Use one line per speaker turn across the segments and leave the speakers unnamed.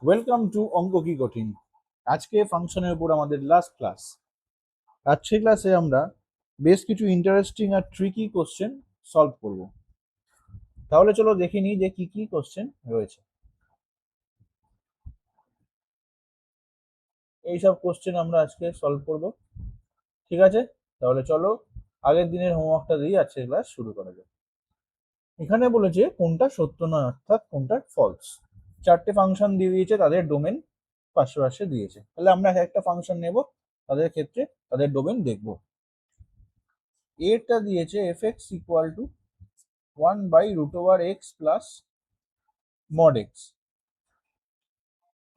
Welcome to অঙ্ক কি কঠিন। আজকে ফাংশনের উপর আমাদের লাস্ট ক্লাস। আজকে ক্লাসে আমরা বেশ কিছু ইন্টারেস্টিং আর ট্রিকি কোশ্চেন সলভ করব। তাহলে চলো দেখে নিই যে কি কি কোশ্চেন রয়েছে। এইসব কোশ্চেন আমরা আজকে সলভ করব, ঠিক আছে? তাহলে চলো আগের দিনের হোমওয়ার্কটা দিয়ে আজকে ক্লাস শুরু করা যাক। এখানে বলেছে কোনটা সত্য নয়, অর্থাৎ কোনটা ফলস। চারটে ফাংশন দিয়ে দিয়েছে, তাদের ডোমেন পাশে পাশে দিয়েছে। তাহলে আমরা একটা ফাংশন নেব, তাদের ক্ষেত্রে তাদের ডোমেন দেখব। এটা দিয়েছে fx equal to 1/√x plus mod x.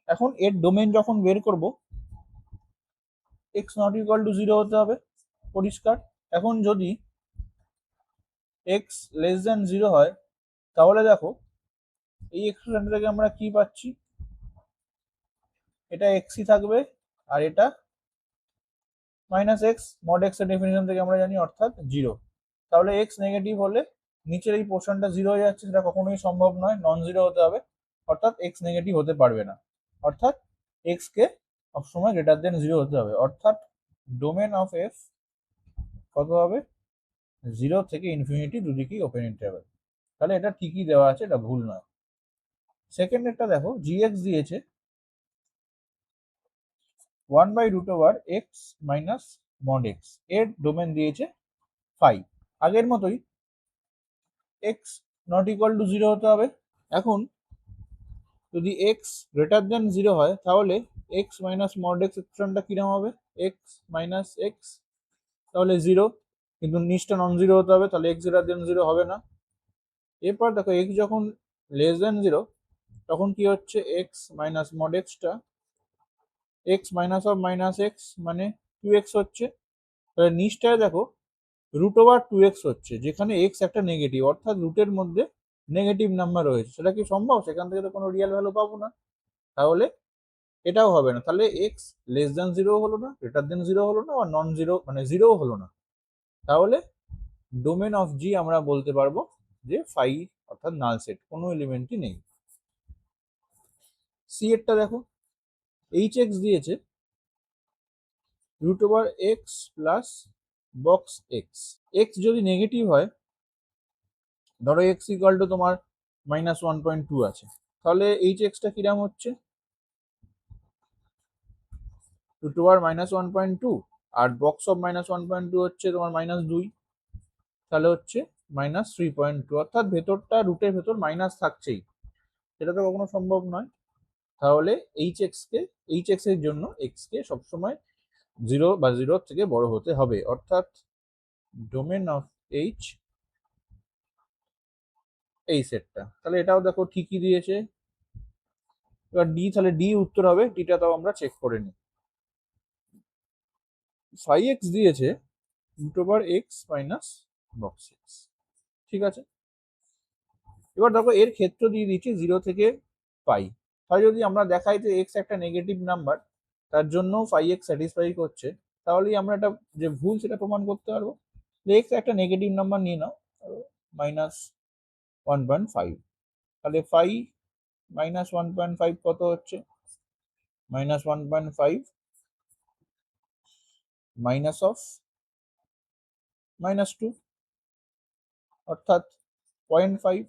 এখন এর ডোমেন যখন বের করব, x নট ইকুয়াল টু 0 হতে হবে, পরিষ্কার। এখন যদি x লেস দ্যান 0 হয়, তাহলে দেখো এই এক্সপ্রেশনটা থেকে আমরা কি পাচ্ছি, এটা এক্সই থাকবে আর এটা মাইনাস এক্স। মড এক্স এর ডেফিনিশন থেকে আমরা জানি অর্থাৎ 0। তাহলে এক্স নেগেটিভ হলে নিচের এই পোর্শনটা 0 হয়ে যাচ্ছে, সেটা কখনোই সম্ভব নয়, নন 0 হতে হবে, অর্থাৎ এক্স নেগেটিভ হতে পারবে না। অর্থাৎ এক্স কে সবসময় গ্রেটার দেন 0 হতে হবে, অর্থাৎ ডোমেন অফ এফ কত হবে, 0 থেকে ইনফিনিটি দুদিকেই ওপেন ইন্টারভ্যাল। তাহলে এটা ঠিকই দেওয়া আছে, এটা ভুল নয়। সেকেন্ড একটা দেখো, জিএক্স দিয়েছে 1/√x মাইনাস মড এক্স, এর ডোমেন দিয়েছে ফাই। আগের মতোই এক্স নট ইকুয়াল টু 0 হতে হবে। এখন যদি এক্স গ্রেটার দেন 0 হয়, তাহলে এক্স মাইনাস মড এক্স এক্সপ্রেশনটা কিরকম হবে, এক্স মাইনাস এক্স, তাহলে 0, কিন্তু নিচটা নন 0 হতে হবে, তাহলে এক্স গ্রেটার দেন 0 হবে না। এরপর দেখো এক্স যখন লেস দেন 0, তখন কি হচ্ছে, x minus mod extra x minus of minus x মানে 2x হচ্ছে। তাহলে নিচটায় দেখো √2x হচ্ছে, যেখানে এক্স একটা নেগেটিভ, অর্থাৎ রুটের মধ্যে নেগেটিভ নাম্বার রয়েছে। সেটা কি সম্ভব? সেখান থেকে তো কোনো রিয়েল ভ্যালু পাবো না, তাহলে এটাও হবে না। তাহলে এক্স লেস দেন 0 হলো না, গ্রেটার দেন 0 হলো না, আর নন 0 মানে 0 হলো না। তাহলে ডোমেন অফ জি আমরা বলতে পারবো যে ফাই, অর্থাৎ নাল সেট, কোনো এলিমেন্টই নেই। সি এরটা দেখো, এইচ এক্স দিয়েছে √x plus box x. X যদি নেগেটিভ হয়, ধরো এক্স ইকুয়াল টু তোমার -1.2 আছে, তাহলে এইচ এক্সটা কিরাম হচ্ছে, √-1.2, আর বক্স অফ -1.2 হচ্ছে তোমার -2, তাহলে হচ্ছে -3.2, অর্থাৎ ভেতরটা রুটের ভেতর মাইনাস থাকছেই, সেটা তো কখনো সম্ভব নয়। তাহলে এইচ এক্স এর জন্য এক্স কে সবসময় 0 বা 0 থেকে বড় হতে হবে, অর্থাৎ ডোমেন অফ এইচ এই সেটটা। তাহলে এটাও দেখো ঠিকই দিয়েছে। এবার ডি, তাহলে ডি উত্তর হবে, ডিটা তাও আমরা চেক করে নিই। ফাই এক্স দিয়েছে √x মাইনাস বক্স এক্স, ঠিক আছে। এবার দেখো এর ক্ষেত্র দিয়ে দিচ্ছি 0 থেকে পাই। তাই যদি আমরা দেখাই যে এক্স একটা নেগেটিভ নাম্বার, তার জন্য ফাই এক্স স্যাটিসফাই করছে, তাহলেই আমরা এটা যে ভুল সেটা প্রমাণ করতে পারবো। এক্স একটা নেগেটিভ নাম্বার নিয়ে নাও, -1.5, তাহলে ফাই -1.5 কত হচ্ছে, -1.5 মাইনাস অফ -2, অর্থাৎ 0.5।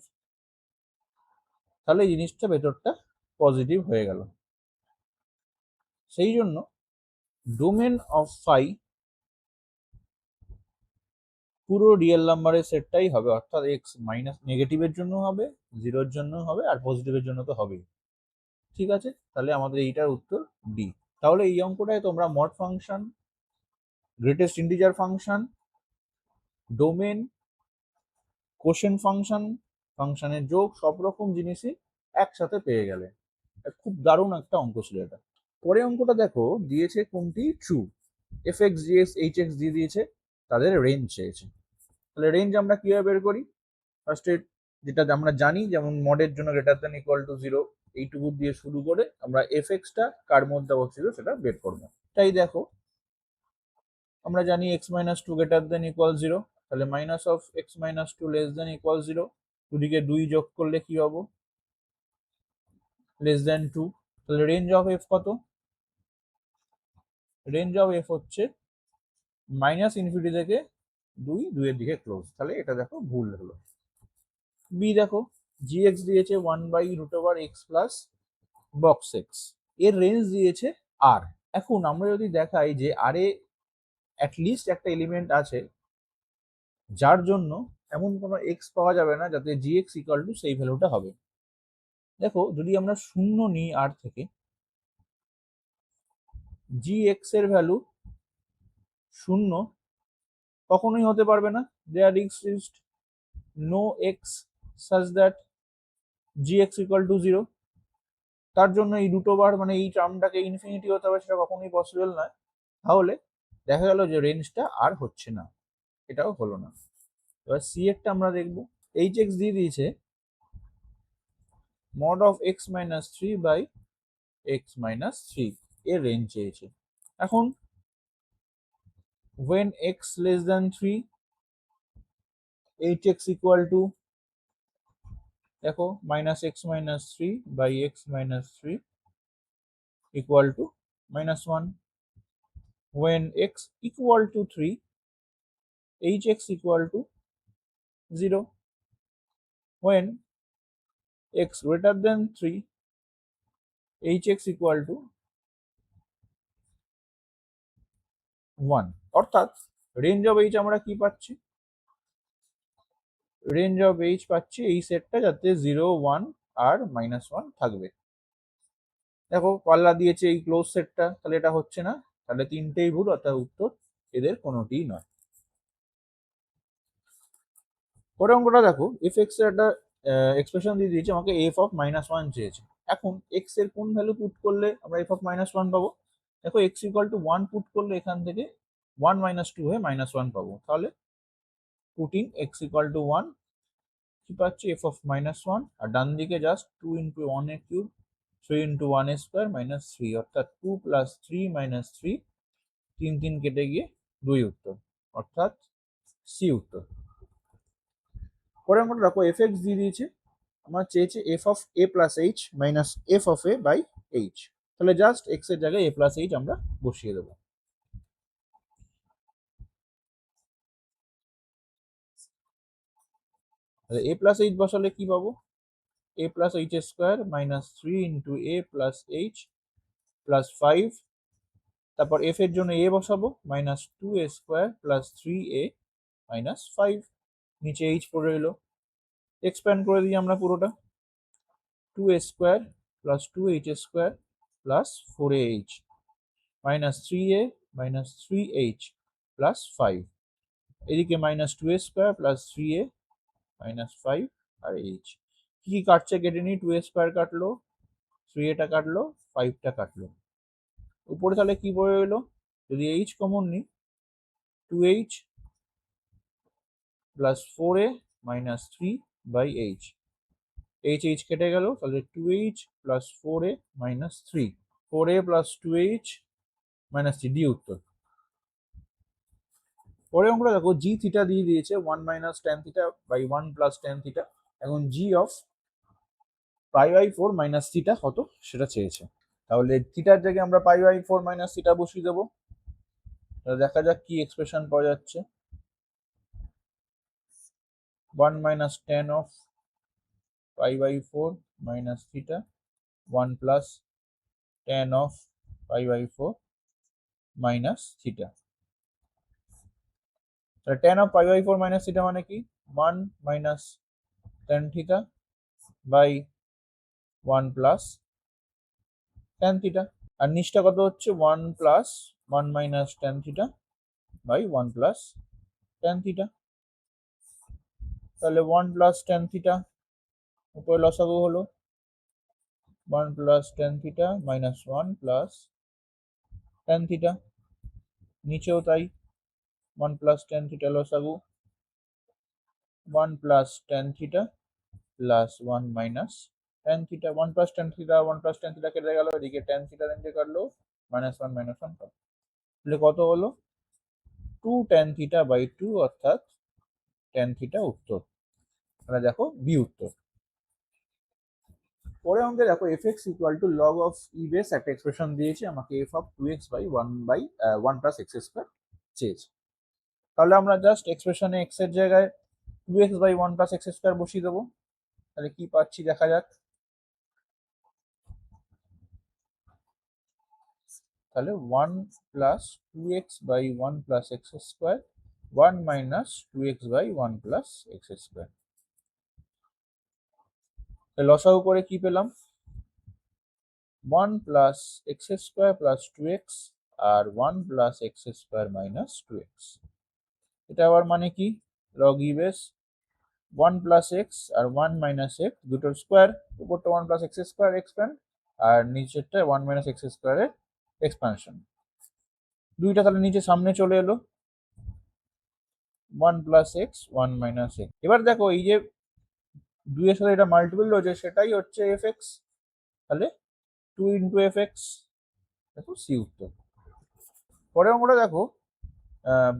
তাহলে এই জিনিসটা ভেতরটা পজিটিভ হয়ে গেল। সেই জন্য ডোমেন অফ ফাই পুরো রিয়েল নাম্বারের সেটটাই হবে, অর্থাৎ এক্স মাইনাস নেগেটিভের জন্য হবে, 0-এর জন্য হবে, আর পজিটিভের জন্য তো হবেই, ঠিক আছে। তাহলে আমাদের এইটার উত্তর ডি। তাহলে এই অঙ্কটায় তোমরা mod function, greatest integer function, domain, quotient function, ফাংশনের যোগ, সব রকম জিনিসই একসাথে পেয়ে গেলে। খুব দারুণ একটা অঙ্ক ছিল এটা। পরে অঙ্কটা দেখো দিয়েছে কোনটি ট্রু, এফ এক্স জি এক্স এইচ এক্স দিয়ে দিয়েছে, তাদের রেঞ্জ চেয়েছে। তাহলে রেঞ্জ আমরা কিভাবে বের করি, ফার্স্টে যেটা আমরা জানি, যেমন মডের জন্য গ্রেটার দেন ইকুয়াল টু 0, এইটুকু দিয়ে শুরু করে আমরা এফ এক্সটা কার মধ্যে অবস্থিত সেটা বের করবো। তাই দেখো আমরা জানি x-2 গ্রেটার দেন ইকুয়াল 0, তাহলে minus of x-2 less than equal 0, দুদিকে 2 যোগ করলে কি পাবো, লেস দেন 2। তাহলে রেঞ্জ অফ এফ কত? রেঞ্জ অফ এফ হচ্ছে মাইনাস ইনফিনিটি থেকে 2 এর দিকে ক্লোজ। তাহলে এটা দেখো ভুল হলো। বি দেখো, জি এক্স দিয়েছে 1/√x প্লাস বক্স এক্স, এর রেঞ্জ দিয়েছে আর। এখন আমরা যদি দেখাই যে আর এ অ্যাটলিস্ট একটা এলিমেন্ট আছে যার জন্য এমন কোনো এক্স পাওয়া যাবে না যাতে জি এক্স ইকুয়াল টু সেই ভ্যালুটা হবে। দেখো যদি আমরা শূন্য নিই আর থেকে, জি এক্স এর ভ্যালু শূন্য কখনোই হতে পারবে না। There exist no x such that g x equal to 0। তার জন্য এই √, মানে এই টার্মটাকে ইনফিনিটি হতে হবে, সেটা কখনোই পসিবল নয়। তাহলে দেখা গেল যে রেঞ্জটা আর হচ্ছে না, এটাও হলো না। এবার সি এরটা আমরা দেখবো। এইচ এক্স দিয়ে দিয়েছে mod of x minus 3 by x minus 3, এর রেঞ্জ চেয়েছে। এখন when x less than 3, hx equal to, দেখো minus x minus 3 by x minus 3 equal to -1. When x equal to 3, hx equal to 0. When x greater than 3, hx equal to 1. অর্থাৎ range of H আমরা কি পাচ্ছি? Range of H পাচ্ছি এই সেটটা যাতে 0, 1 আর -1 থাকবে। দেখো পাল্লা দিয়েছে এই ক্লোজ সেটটা, তাহলে এটা হচ্ছে না, তাহলে তিনটেই ভুল, অর্থাৎ উত্তর এদের কোনোটিই নয়। পরের অঙ্কটা দেখো, এফ এক্স এর একটা এক্সপ্রেশন দিয়ে দিয়েছে, আমাকে এফ অফ -1 চেয়েছে। এখন এক্স এর কোন ভ্যালু পুট করলে আমরা এফ অফ -1 পাবো? দেখো এক্স ইকুয়াল টু 1 পুট করলে এখান থেকে 1 - 2 হয়ে -1 পাবো। তাহলে পুটিং এক্স ইকুয়াল টু 1 কি পাচ্ছি? এফ অফ -1, আর ডান দিকে জাস্ট 2 × 1^3, 3 × 1² -3, অর্থাৎ 2 + 3 - 3, 3 3 কেটে গিয়ে 2 উত্তর, অর্থাৎ সি উত্তর। পরে আমরা দেখো এফ এক্স দিয়ে দিয়েছে, আমার চেয়েছে f of a plus h minus f of a by h. তাহলে জাস্ট এক্স এর জায়গায় এ প্লাস এইচ আমরা বসিয়ে দেবো। তাহলে এ প্লাস এইচ বসালে কি পাবো? এ প্লাস এইচ স্কোয়ার মাইনাস 3 × এ প্লাস এইচ প্লাস 5, তারপর এফ এর জন্য এ বসাবো -2a² প্লাস 3a মাইনাস 5, নিচে এইচ পড়ে এলো। এক্সপ্যান্ড করে দিই আমরা পুরোটা, 2a² plus 2h² plus 4ah minus 3a minus 3h plus 5, এদিকে -2a² প্লাস 3a মাইনাস 5 আর h। কি কি কাটছে কেটে নিই, 2a² কাটলো, 3a কাটলো, 5টা কাটলো। উপরে তাহলে কি পড়ে রইলো? যদি h কমন নিই, 2h plus 4a minus 3 by h, h কেটে গেল, তাহলে 2h plus 4a minus 3, 4a plus 2h minus 3, D উত্তর। পরে অঙ্কটা দেখো, জি থিটা দিয়ে দিয়েছে 1 - tan theta by 1 + tan theta. এখন জি অফ π/4 মাইনাস থিটা কত সেটা চেয়েছে। তাহলে থিটার জায়গায় আমরা π/4 মাইনাস থিটা বসিয়ে দেবো। তাহলে দেখা যাক কি এক্সপ্রেশন পাওয়া যাচ্ছে। 1 - tan of π/4 minus theta, 1 + tan of π/4 minus theta. তাহলে tan of π/4 মাইনাস থিটা মানে কি? 1 - tan theta by 1 + tan theta. আর নিচটা কত হচ্ছে? 1 + 1 - tan theta by 1 + tan theta. তাহলে 1 + tan থিটা, উপরে লসাগু হলো 1 + tan theta minus 1 + tan theta, নিচেও তাই 1 + tan থিটা লসাগু, 1 + tan theta plus 1 - tan theta. 1 + tan theta 1 + tan theta কেটে গেল, এদিকে tan থিটা রেঞ্জে কাটলো, -1 -1 কাটলো। তাহলে কত হলো? 2 tan থিটা বাই 2, অর্থাৎ tan থিটা উত্তর। তাহলে দেখো বি উত্তর। পরে আমাদের দেখো f x equal to log of e base একটা এক্সপ্রেশন দিয়েছে, আমাকে f of two x by one plus x square চেয়েছে। তাহলে আমরা জাস্ট এক্সপ্রেশনে এক্স এর জায়গায় two x by one plus x square বসিয়ে দেবো। তাহলে কি পাচ্ছি দেখা যাক। তাহলে one plus two x by one plus x square one minus two x by one plus x square. লসাগু করে কি পেলাম, one plus x square plus two X আর one plus x square minus two X. এটা আবার মানে কি, log E base one plus X আর ওয়ান মাইনাস এক্স দুটোর স্কোয়ার, উপরটা one plus x square expand আর নিচেরটা ওয়ান মাইনাস এক্স স্কোয়ারের এক্সপানশন। দুইটা তাহলে নিচে সামনে চলে এলো, one plus X one minus X. এবার দেখো এই যে দুইয়ের সাথে এটা মাল্টিপল রয়েছে সেটাই হচ্ছে এফ এক্স, তাহলে টু ইন্টু এফ এক্স, দেখো সি উত্তর। পরে অঙ্কটা দেখো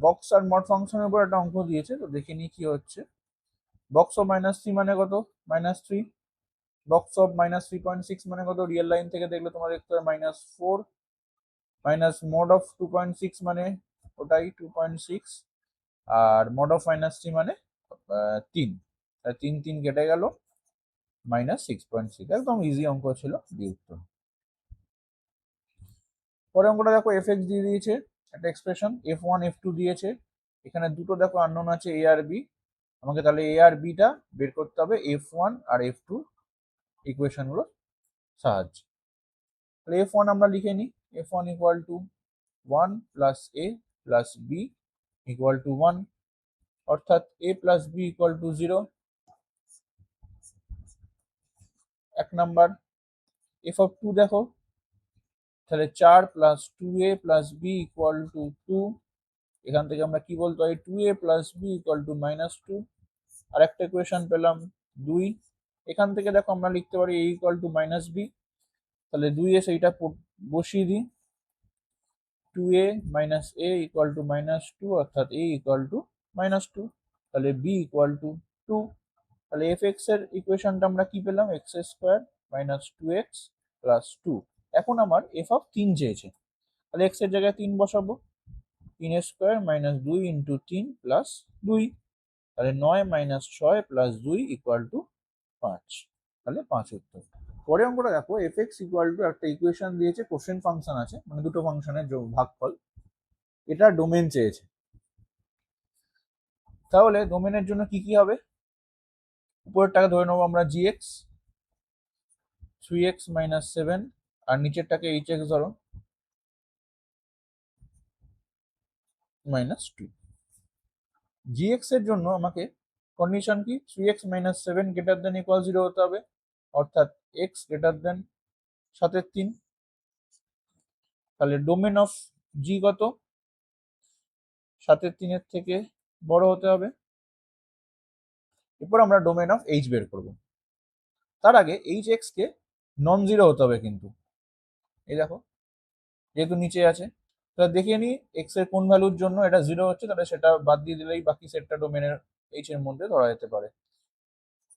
বক্স আর মড ফাংশনের উপর একটা অঙ্ক দিয়েছে, তো দেখে নিই কি হচ্ছে। বক্স অফ মাইনাস থ্রি মানে কত, minus three. Box of minus 3.6 মানে কত, রিয়েল লাইন থেকে দেখলে তোমার দেখতে হবে minus four. Minus mod of 2.6 মানে ওটাই 2.6, আর মড অফ মাইনাস থ্রি মানে 3। তিন তিন কেটে গেল, মাইনাস 6.6। একদম ইজি অঙ্ক ছিল, বি উত্তর। পরে অঙ্কটা দেখো এফ এক্স দিয়ে দিয়েছে একটা expression, f one f two দিয়েছে, এখানে দুটো দেখো আননোন আছে এ আর বি। আমাকে তাহলে এ আর বিটা বের করতে হবে এফ ওয়ান আর এফ টু ইকুয়েশনগুলো সাহায্যে। তাহলে এফ ওয়ান আমরা লিখে নিই, F one equal to one plus A plus B equal to one, অর্থাৎ A plus B equal to zero, এক নাম্বার। এফ অফ টু দেখো, তাহলে চার প্লাস two A plus B equal to two, এখান থেকে আমরা কি বলতে পারি, two A plus B equal to minus two. আর একটা ইকুয়েশন পেলাম দুই, এখান থেকে দেখো আমরা লিখতে পারি a equal to minus b, তাহলে দুই এ সেইটা বসিয়ে দিই, two a minus a equal to minus two, অর্থাৎ a equal to minus two, তাহলে বি ইকুয়াল টু টু। তাহলে এফ এক্স এর ইকুয়েশনটা আমরা কি পেলাম, x square minus two x plus two. এখন আমার এফ অফ তিন চেয়েছে, তাহলে এক্স এর জায়গায় তিন বসাবো, তিন স্কোয়ার মাইনাস দুই ইন্টু তিন প্লাস দুই, তাহলে নয় মাইনাস ছয় প্লাস দুই ইকুয়াল টু পাঁচ, তাহলে পাঁচ উত্তর। পরে অঙ্কটা দেখো এফ এক্স ইকুয়াল টু একটা ইকুয়েশন দিয়েছে, কোসেন ফাংশন আছে, মানে দুটো ফাংশনের ভাগফল, এটা ডোমেন চেয়েছে। তাহলে ডোমেনের জন্য কি কি হবে, উপরেরটাকে ধরে নেবো আমরা G X, three X minus seven, আর নিচেরটাকে এইচ এক্স ধরো মাইনাস টু। জি এক্স এর জন্য আমাকে কন্ডিশন কি, three X minus seven greater than equal zero হতে হবে, অর্থাৎ এক্স গ্রেটার দেন সাতের তিন। তাহলে ডোমেন অফ জি কত, সাতের তিনের থেকে বড় হতে হবে। এরপর আমরা ডোমেন অফ এইচ বের করব, তার আগে এইচ এক্স কে নন জিরো হতে হবে কিন্তু। এই দেখো যেহেতু নিচে আছে, তাহলে দেখিয়ে নিই এক্স এর কোন ভ্যালুর জন্য এটা জিরো হচ্ছে, তাহলে সেটা বাদ দিয়ে দিলেই বাকি সেটটা ডোমেনের এইচ এর মধ্যে ধরা যেতে পারে।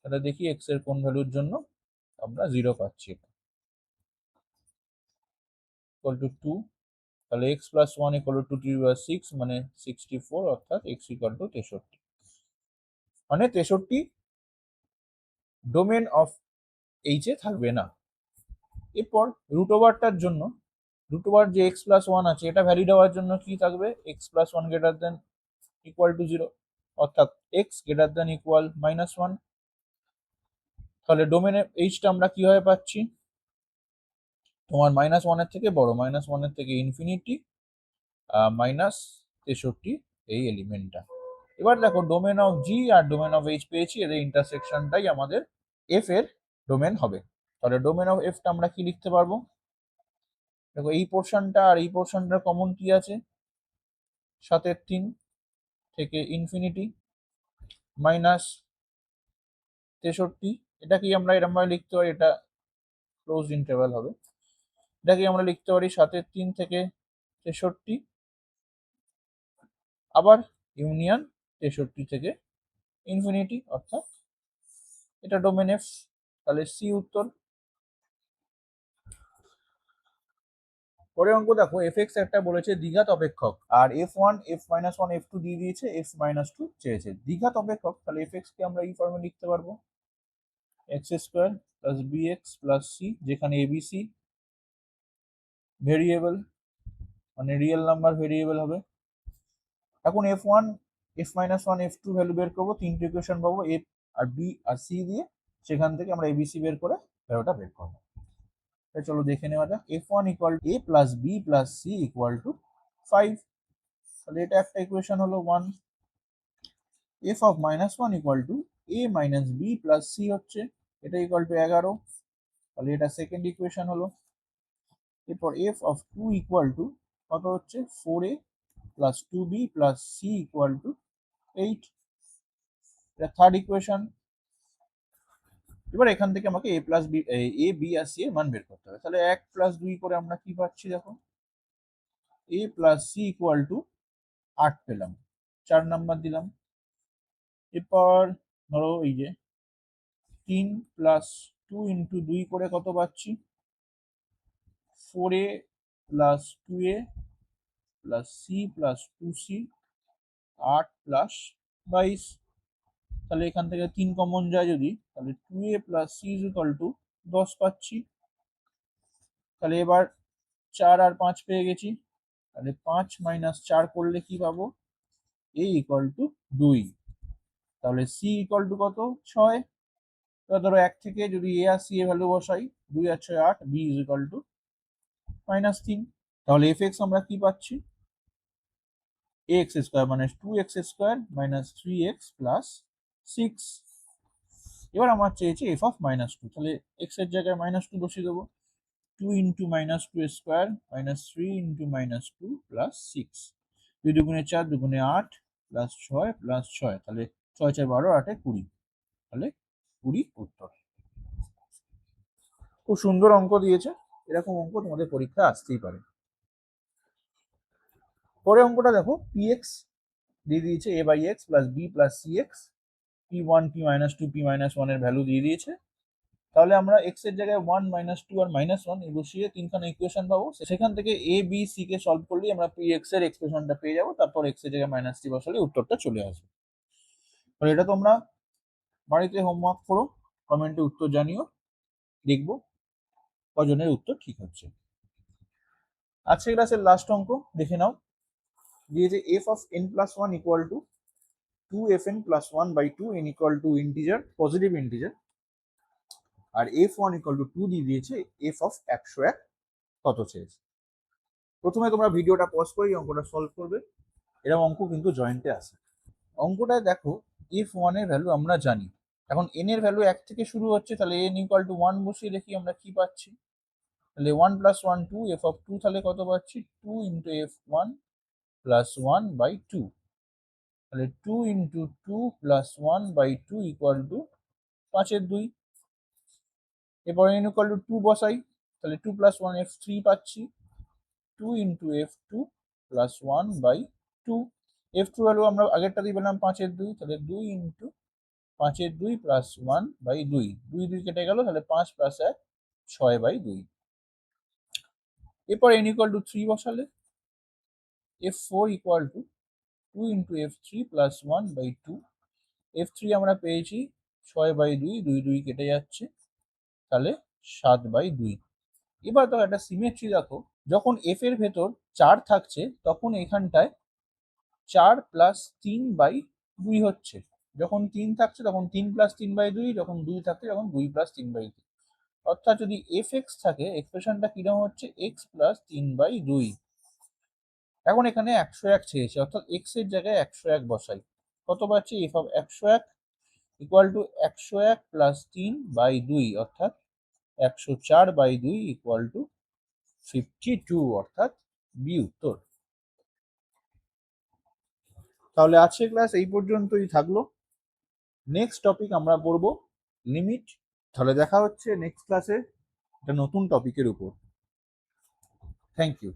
তাহলে দেখি এক্স এর কোন ভ্যালুর জন্য আমরা জিরো পাচ্ছি, ইকুয়াল টু টু, তাহলে x plus one equal to two power six মানে 64, অর্থাৎ এক্স ইকুয়াল টু 63, মানে 63 ডোমেন অফ এইচ এ থাকবে না। এরপর রুট ওভারটার জন্য, রুট ওভার যে এক্স প্লাস ওয়ান আছে এটা ভ্যালিড হওয়ার জন্য কি থাকবে, X plus one greater than equal to zero, অর্থাৎ X greater than equal minus one. তাহলে ডোমেনের এইচটা আমরা কিভাবে পাচ্ছি, তোমার মাইনাস ওয়ানের থেকে বড়, মাইনাস ওয়ানের থেকে ইনফিনিটি মাইনাস 63 এই এলিমেন্টটা। এবার দেখো ডোমেন অফ জি আর ডোমেন অফ এইচ পেয়েছি, এদের ইন্টারসেকশনটাই আমাদের এফ এর ডোমেন হবে। তাহলে ডোমেন অফ এফটা আমরা কি লিখতে পারবো, দেখো এই পোর্শনটা আর এই পোর্শনটার কমন কি আছে, সাতের তিন থেকে ইনফিনিটি মাইনাস 63। এটা কি আমরা এরকম ভাবে লিখতে পারি, এটা ক্লোজ ইন্টারভ্যাল হবে, এটাকে আমরা লিখতে পারি সাতের তিন থেকে 63 আবার ইউনিয়ন 63 থেকে ইনফিনিটি, অর্থাৎ এটা ডোমেন এফ, তাহলে সি উত্তর। পরের অঙ্ক দেখো f(x) একটা বলেছে দ্বিঘাত অপেক্ষক, আর f1 f-1 f2 দিয়ে দিয়েছে, f-2 চেয়েছে। দ্বিঘাত অপেক্ষক, তাহলে f(x) কে আমরা এই ফর্মে লিখতে পারবো x² plus bx plus c, যেখানে abc ভেরিয়েবল, মানে রিয়েল নাম্বার ভেরিয়েবল হবে। এখন f1 f-1 f2 ভ্যালু বের করবো, তিনটে ইকুয়েশন পাবো a আর b আর c দিয়ে, সেখান থেকে আমরা abc বের করে ভ্যালুটা বের করবো। চলো দেখে নেওয়া যাক। f1 equal a plus b plus c equal two 5, তাহলে এটা একটা ইকুয়েশন হলো 1। f of -1 equal to a minus b plus c হচ্ছে, এটা ইকুয়াল টু 11, তাহলে এটা সেকেন্ড ইকুয়েশন হলো। এরপর f অফ 2 ইকুয়াল টু কত হচ্ছে 4a plus 2b plus c equal to 8, এটা থার্ড ইকুয়েশন। এবার এখান থেকে আমাকে a plus b a b আর c এর মান বের করতে হবে। তাহলে 1 প্লাস 2 করে আমরা কি পাচ্ছি দেখো, a plus c equal to 8 পেলাম, 4 নাম্বার দিলাম। এরপর ধরো এই যে 3 প্লাস 2 ইন্টু 2 করে কত পাচ্ছি 4a plus 2a plus c plus 2c, 8 plus 22। তাহলে এখান থেকে 3 কমন যায় যদি, তাহলে 2a plus c is equal to 10 পাচ্ছি। তাহলে এবার 4 আর 5 পেয়ে গেছি, তাহলে 5 মাইনাস 4 করলে কি পাবো, a ইকুয়াল টু 2, তাহলে c ইকুয়াল টু কত 6। এবার ধরো 1 থেকে যদি a আর c এর ভ্যালু বসাই, 2 আর 6 8, b ইজ ইকুয়াল টু -3। তাহলে f(x) আমরা কি পাচ্ছি, ax² মানে 2x² মাইনাস 3x প্লাস 6। এবার আমার চেয়েছে f অফ -2, তাহলে x এর জায়গায় -2 বসিয়ে দেবো, 2 ইন্টু -2² মাইনাস 3 ইন্টু -2 প্লাস 6, 2 দুগুণে 4, দুগুণে 8 প্লাস 6 প্লাস 6, তাহলে 6 4 12, 8 20, তাহলে 20 উত্তর। খুব সুন্দর অঙ্ক দিয়েছে, এরকম অঙ্ক তোমাদের পরীক্ষা আসতেই পারে। পরে অঙ্কটা দেখো px দিয়ে দিয়েছে a by x plus b plus cx, p1 p-2 p-1 এর ভ্যালু দিয়ে দিয়েছে। তাহলে আমরা x এর জায়গায় 1 -2 আর -1 বসিয়ে তিনখানা ইকুয়েশন পাবো, সেখান থেকে a b c K solve করলেই আমরা px এর এক্সপ্রেশনটা পেয়ে যাবো, তারপর x এর জায়গায় -3 বসালে উত্তরটা চলে আসবে। তাহলে এটা তোমরা বাড়িতে হোমওয়ার্ক করো, কমেন্টে উত্তর জানিও, দেখবো কজনের উত্তর ঠিক হচ্ছে। আজকের ক্লাসের লাস্ট অঙ্ক দেখে নাও, দিয়েছে f of n+1 equal to 2fn plus 1 by 2 n equal to integer, positive integer, আর f1 ইকুয়াল টু 2 দিয়ে দিয়েছে f অফ 101 কত চেয়েছে। প্রথমে তোমরা ভিডিওটা পজ করে অঙ্কটা সলভ করবে, এরকম অঙ্ক কিন্তু জয়েন্টে আসে। অঙ্কটায় দেখো f1 এর ভ্যালু আমরা জানি, এখন n এর ভ্যালু 1 থেকে শুরু হচ্ছে, তাহলে n ইকুয়াল টু 1 বসিয়ে দেখি আমরা কি পাচ্ছি, তাহলে 1 প্লাস 1 2, f অফ 2 তাহলে কত পাচ্ছি 2 ইন্টু f1 প্লাস 1 বাই 2, তাহলে 2 into 2 plus 1 by 2 equal to 5/2। এরপর n ইকুয়াল টু 2 বসাই, তাহলে 2 প্লাস 1 f3 পাচ্ছি, 2 into f2 plus 1 by 2, f2 value আমরা আগেরটাতেই পেলাম 5/2, তাহলে 2 ইন্টু 5/2 প্লাস 1 বাই 2, 2 2 কেটে গেল, তাহলে 5 প্লাস 1 6/2। এরপর n ইকুয়াল টু 3 বসালে f4 equal to 2 into f3 plus 1 by 2, f3 আমরা পেয়েছি 6/2, 2 2 কেটে যাচ্ছে, তাহলে 7/2। এবার তো একটা সিমেট্রি দেখো, যখন f এর ভেতর 4 থাকছে তখন এখানটায় 4 প্লাস 3/2 হচ্ছে, যখন 3 থাকছে তখন 3 প্লাস 3/2, যখন 2 থাকছে তখন 2 প্লাস 3/2। অর্থাৎ যদি f(x) থাকে, এক্সপ্রেশনটা কিরকম হচ্ছে x প্লাস 3/2। এখন এখানে 101 চেয়েছে, অর্থাৎ x এর জায়গায় 101 বসাই, কত পাচ্ছি f of 101 equal to 101 plus 3/2, অর্থাৎ 104/2 ইকুয়াল টু 52, অর্থাৎ বি উত্তর। তাহলে আজকের ক্লাস এই পর্যন্তই থাকলো, নেক্সট টপিক আমরা পড়ব লিমিট। তাহলে দেখা হচ্ছে নেক্সট ক্লাসে একটা নতুন টপিকের উপর। Thank you.